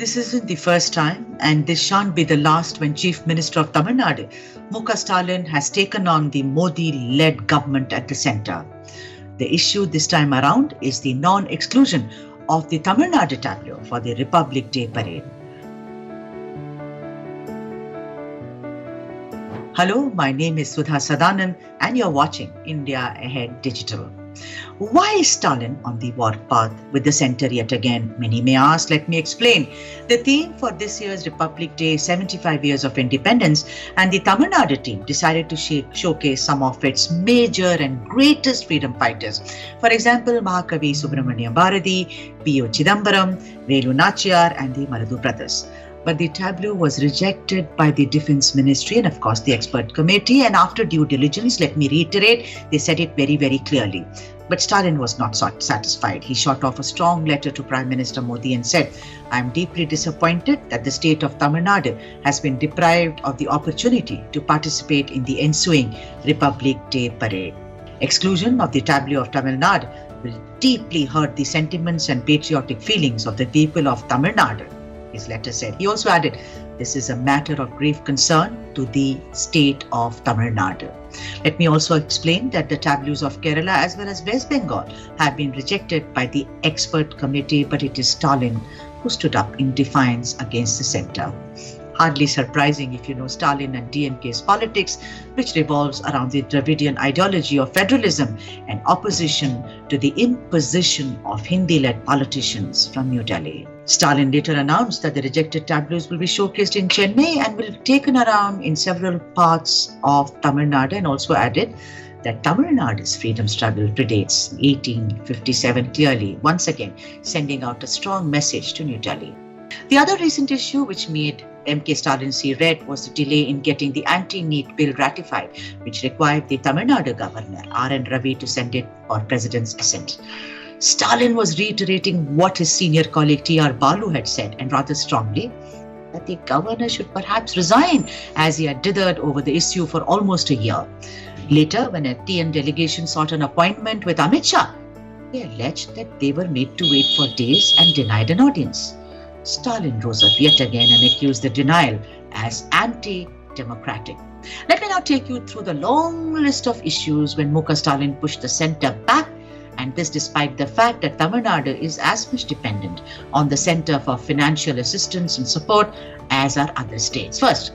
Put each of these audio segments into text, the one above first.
This isn't the first time, and this shan't be the last when Chief Minister of Tamil Nadu, Muka Stalin, has taken on the Modi-led government at the centre. The issue this time around is the non-exclusion of the Tamil Nadu tableau for the Republic Day parade. Hello, my name is Sudha and you're watching India Ahead Digital. Why is Stalin on the warpath with the centre yet again? Many may ask. Let me explain. The theme for this year's Republic Day, 75 years of independence, and the Tamil Nadu team decided to showcase some of its major and greatest freedom fighters. For example, Mahakavi Subramaniam Bharati, P.O. Chidambaram, Velu Nachiyar, and the Maradu brothers. But the tableau was rejected by the Defence Ministry and of course the expert committee, and after due diligence, let me reiterate, they said it very, very clearly. But Stalin was not satisfied. He shot off a strong letter to Prime Minister Modi and said, "I am deeply disappointed that the state of Tamil Nadu has been deprived of the opportunity to participate in the ensuing Republic Day parade. Exclusion of the tableau of Tamil Nadu will deeply hurt the sentiments and patriotic feelings of the people of Tamil Nadu," his letter said. He also added, "This is a matter of grave concern to the state of Tamil Nadu." Let me also explain that the tableaus of Kerala as well as West Bengal have been rejected by the expert committee, but it is Stalin who stood up in defiance against the centre. Hardly surprising if you know Stalin and DMK's politics, which revolves around the Dravidian ideology of federalism and opposition to the imposition of Hindi-led politicians from New Delhi. Stalin later announced that the rejected tableaus will be showcased in Chennai and will be taken around in several parts of Tamil Nadu, and also added that Tamil Nadu's freedom struggle predates 1857 clearly, once again sending out a strong message to New Delhi. The other recent issue which made MK Stalin see red was the delay in getting the anti-NEET bill ratified, which required the Tamil Nadu governor R.N. Ravi to send it for president's assent. Stalin was reiterating what his senior colleague T.R. Balu had said, and rather strongly, that the governor should perhaps resign, as he had dithered over the issue for almost a year. Later, when a TN delegation sought an appointment with Amit Shah, they alleged that they were made to wait for days and denied an audience. Stalin rose up yet again and accused the denial as anti-democratic. Let me now take you through the long list of issues when Muka Stalin pushed the centre back, and this despite the fact that Tamil Nadu is as much dependent on the centre for financial assistance and support as are other states. First,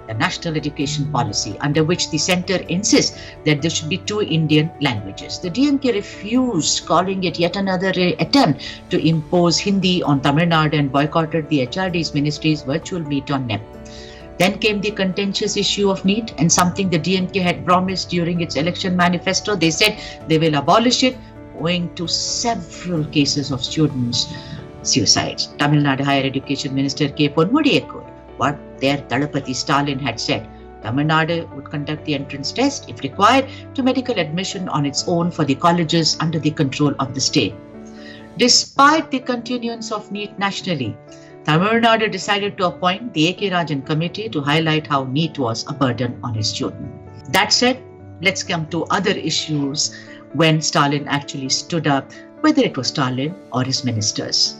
the national education policy, under which the centre insists that there should be 2 Indian languages. The DMK refused, calling it yet another attempt to impose Hindi on Tamil Nadu, and boycotted the HRD's ministry's virtual meet on NEP. Then came the contentious issue of NEET, and something the DMK had promised during its election manifesto. They said they will abolish it, owing to several cases of students' suicides. Tamil Nadu Higher Education Minister K. Ponmudi echoed what their Dalapati Stalin had said. Tamil Nadu would conduct the entrance test, if required, to medical admission on its own for the colleges under the control of the state. Despite the continuance of NEET nationally, Tamil Nadu decided to appoint the A.K. Rajan committee to highlight how NEET was a burden on its children. That said, let's come to other issues when Stalin actually stood up, whether it was Stalin or his ministers.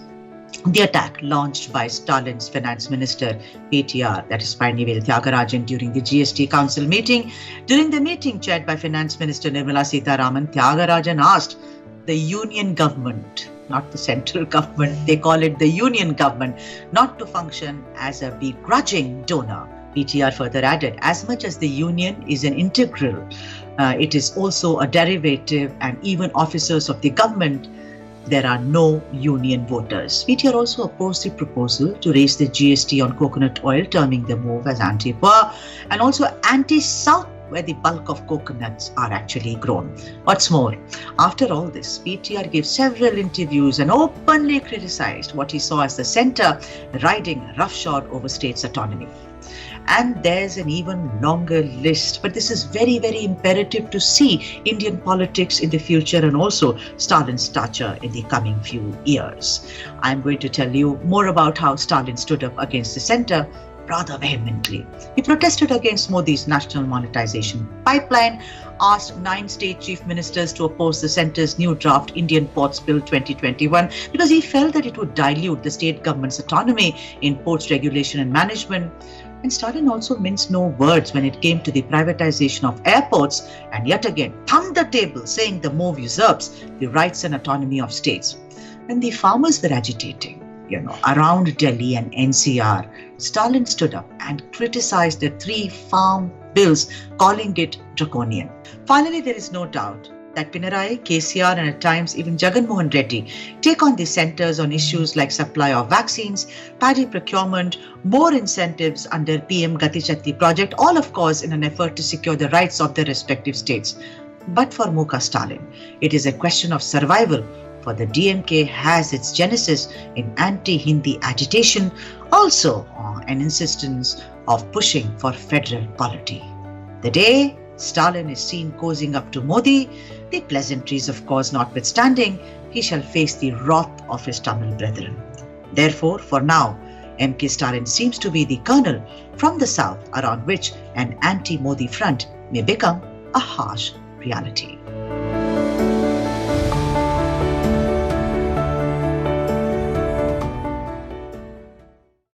The attack launched by Stalin's finance minister, PTR, that is Panivel Tyagarajan, during the GST council meeting. During the meeting chaired by finance minister Nirmala Sitharaman, Tyagarajan asked the Union Govt, not the Central Govt, they call it the Union Govt, not to function as a begrudging donor. PTR further added, as much as the Union is an integral, it is also a derivative, and even officers of the government, there are no union voters. PTR also opposed the proposal to raise the GST on coconut oil, terming the move as anti-poor and also anti-south, where the bulk of coconuts are actually grown. What's more, after all this, PTR gave several interviews and openly criticized what he saw as the centre riding roughshod over states' autonomy. And there's an even longer list, but this is very, very imperative to see Indian politics in the future and also Stalin's stature in the coming few years. I'm going to tell you more about how Stalin stood up against the centre rather vehemently. He protested against Modi's national monetization pipeline, asked 9 state chief ministers to oppose the centre's new draft Indian Ports Bill 2021 because he felt that it would dilute the state government's autonomy in ports regulation and management. And Stalin also minced no words when it came to the privatization of airports and yet again thumped the table, saying the move usurps the rights and autonomy of states. When the farmers were agitating, around Delhi and NCR, Stalin stood up and criticized the 3 farm bills, calling it draconian. Finally, there is no doubt that Pinarayi, KCR and at times even Jagan Mohan Reddy take on the centers on issues like supply of vaccines, paddy procurement, more incentives under PM Gati Shakti project, all of course in an effort to secure the rights of their respective states. But for Muka Stalin, it is a question of survival, for the DMK has its genesis in anti-Hindi agitation, also an insistence of pushing for federal polity. The day Stalin is seen cozying up to Modi, the pleasantries of course notwithstanding, he shall face the wrath of his Tamil brethren. Therefore, for now, MK Stalin seems to be the kernel from the south around which an anti-Modi front may become a harsh reality.